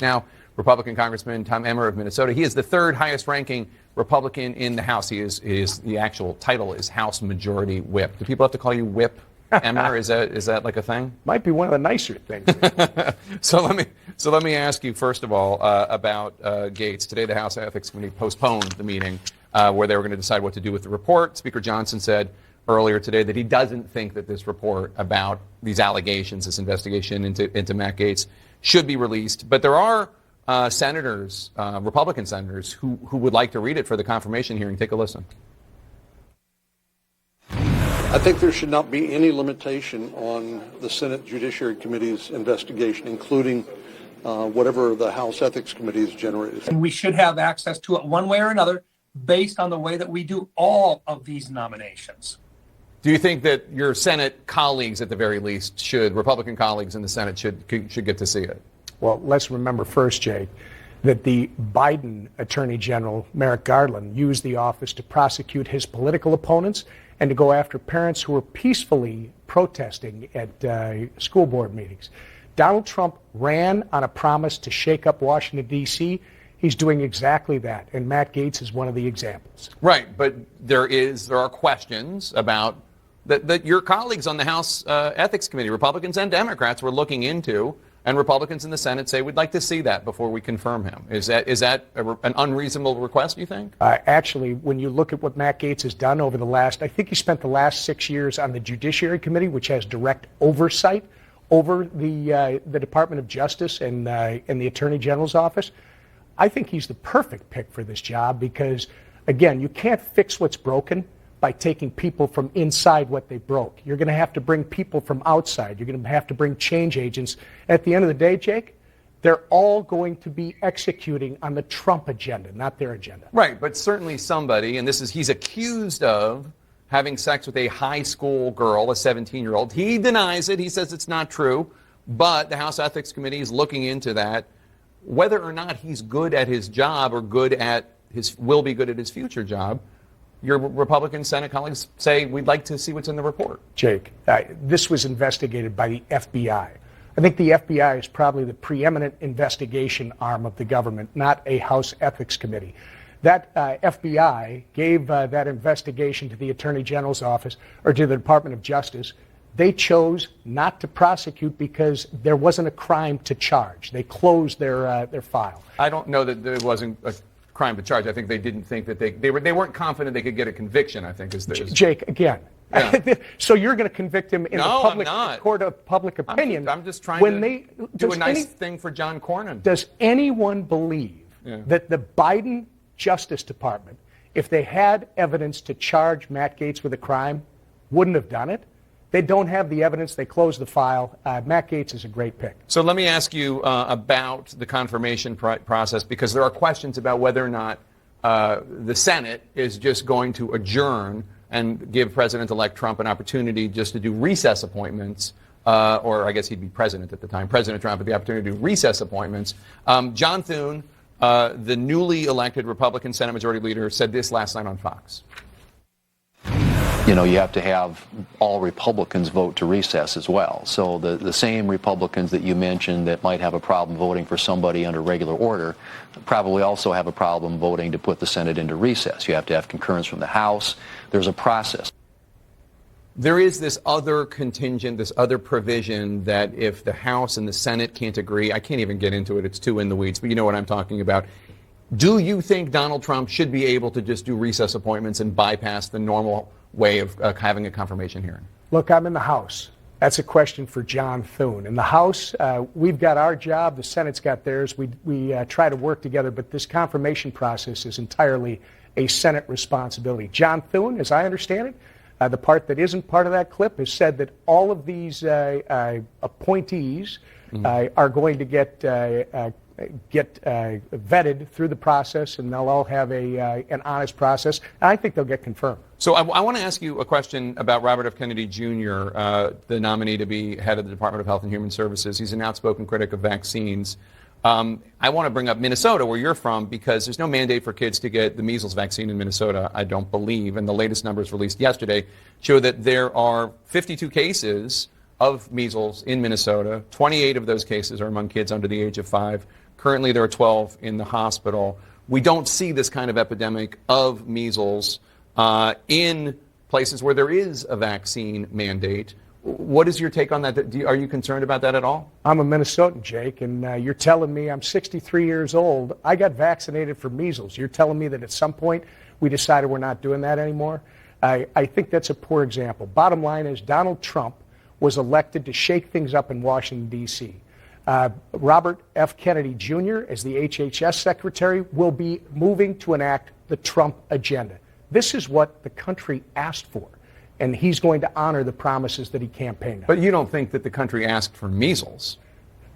Now, Republican Congressman Tom Emmer of Minnesota. He is the third highest ranking Republican in the House. He is the actual title is House Majority Whip. Do people have to call you Whip, Emmer? Is that like a thing? Might be one of the nicer things. So let me ask you first of all about Gaetz. Today, the House Ethics Committee postponed the meeting where they were going to decide what to do with the report. Speaker Johnson said earlier today that he doesn't think that this report about these allegations, this investigation into Matt Gaetz, should be released. But there are senators, Republican senators, who would like to read it for the confirmation hearing. Take a listen. I think there should not be any limitation on the Senate Judiciary Committee's investigation, including whatever the House Ethics Committee has generated. And we should have access to it one way or another based on the way that we do all of these nominations. Do you think that your Senate colleagues, at the very least, Republican colleagues in the Senate should get to see it? Well, let's remember first, Jake, that the Biden Attorney General, Merrick Garland, used the office to prosecute his political opponents and to go after parents who were peacefully protesting at school board meetings. Donald Trump ran on a promise to shake up Washington, D.C. He's doing exactly that, and Matt Gaetz is one of the examples. Right, but there are questions about that your colleagues on the House Ethics Committee, Republicans and Democrats, were looking into, and Republicans in the Senate say we'd like to see that before we confirm him. Is that an unreasonable request, you think? Actually, when you look at what Matt Gaetz has done over the last, I think he spent the last 6 years on the Judiciary Committee, which has direct oversight over the Department of Justice and the Attorney General's office. I think he's the perfect pick for this job because, again, you can't fix what's broken by taking people from inside what they broke. You're going to have to bring people from outside. You're going to have to bring change agents. At the end of the day, Jake, they're all going to be executing on the Trump agenda, not their agenda. Right, but certainly somebody, and he's accused of having sex with a high school girl, a 17-year-old. He denies it. He says it's not true, but the House Ethics Committee is looking into that. Whether or not he's good at his job or will be good at his future job, your Republican Senate colleagues say we'd like to see what's in the report. Jake, this was investigated by the FBI. I think the FBI is probably the preeminent investigation arm of the government, not a House Ethics Committee. That FBI gave that investigation to the Attorney General's office or to the Department of Justice. They chose not to prosecute because there wasn't a crime to charge. They closed their file. I don't know that there wasn't a crime to charge. I think they didn't think that they weren't confident they could get a conviction, I think. Jake, again. Yeah. So you're going to convict him in the court of public opinion. I'm just trying to do a nice thing for John Cornyn. Does anyone believe that the Biden Justice Department, if they had evidence to charge Matt Gaetz with a crime, wouldn't have done it? They don't have the evidence. They closed the file. Matt Gaetz is a great pick. So let me ask you about the confirmation process, because there are questions about whether or not the Senate is just going to adjourn and give President-elect Trump an opportunity just to do recess appointments, or I guess he'd be president at the time. President Trump had the opportunity to do recess appointments. John Thune, the newly elected Republican Senate Majority Leader, said this last night on Fox. You know, you have to have all Republicans vote to recess as well. So the same Republicans that you mentioned that might have a problem voting for somebody under regular order probably also have a problem voting to put the Senate into recess. You have to have concurrence from the House. There's a process. There is this other contingent, this other provision that if the House and the Senate can't agree, I can't even get into it, it's too in the weeds, but you know what I'm talking about. Do you think Donald Trump should be able to just do recess appointments and bypass the normal way of having a confirmation hearing? Look, I'm in the House. That's a question for John Thune. In the House, we've got our job. The Senate's got theirs. We try to work together, but this confirmation process is entirely a Senate responsibility. John Thune, as I understand it, the part that isn't part of that clip, has said that all of these appointees are going to get vetted through the process, and they'll all have an honest process. And I think they'll get confirmed. So I want to ask you a question about Robert F. Kennedy Jr., the nominee to be head of the Department of Health and Human Services. He's an outspoken critic of vaccines. I want to bring up Minnesota, where you're from, because there's no mandate for kids to get the measles vaccine in Minnesota, I don't believe. And the latest numbers released yesterday show that there are 52 cases of measles in Minnesota. 28 of those cases are among kids under the age of 5. Currently, there are 12 in the hospital. We don't see this kind of epidemic of measles in places where there is a vaccine mandate. What is your take on that? Are you concerned about that at all? I'm a Minnesotan, Jake, and you're telling me I'm 63 years old. I got vaccinated for measles. You're telling me that at some point we decided we're not doing that anymore? I think that's a poor example. Bottom line is Donald Trump was elected to shake things up in Washington, D.C. Robert F. Kennedy Jr., as the HHS secretary, will be moving to enact the Trump agenda. This is what the country asked for, and he's going to honor the promises that he campaigned on. But you don't think that the country asked for measles?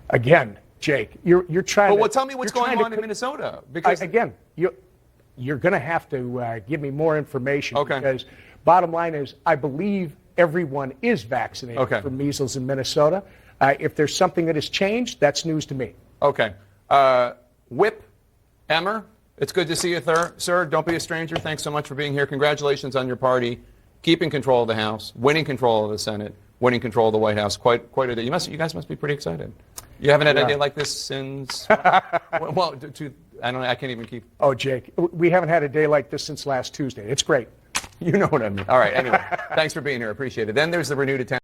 Again, Jake, you're trying to... Well, tell me what's going on in Minnesota. Because again, you're going to have to give me more information. Okay. Because bottom line is, I believe everyone is vaccinated for measles in Minnesota. If there's something that has changed, that's news to me. Okay. Whip Emmer, it's good to see you, sir. Don't be a stranger. Thanks so much for being here. Congratulations on your party, keeping control of the House, winning control of the Senate, winning control of the White House. Quite a day. You guys must be pretty excited. You haven't had a day like this since. Well, I can't even keep. Oh, Jake, we haven't had a day like this since last Tuesday. It's great. You know what I mean. All right. Anyway, thanks for being here. Appreciate it. Then there's the renewed attention.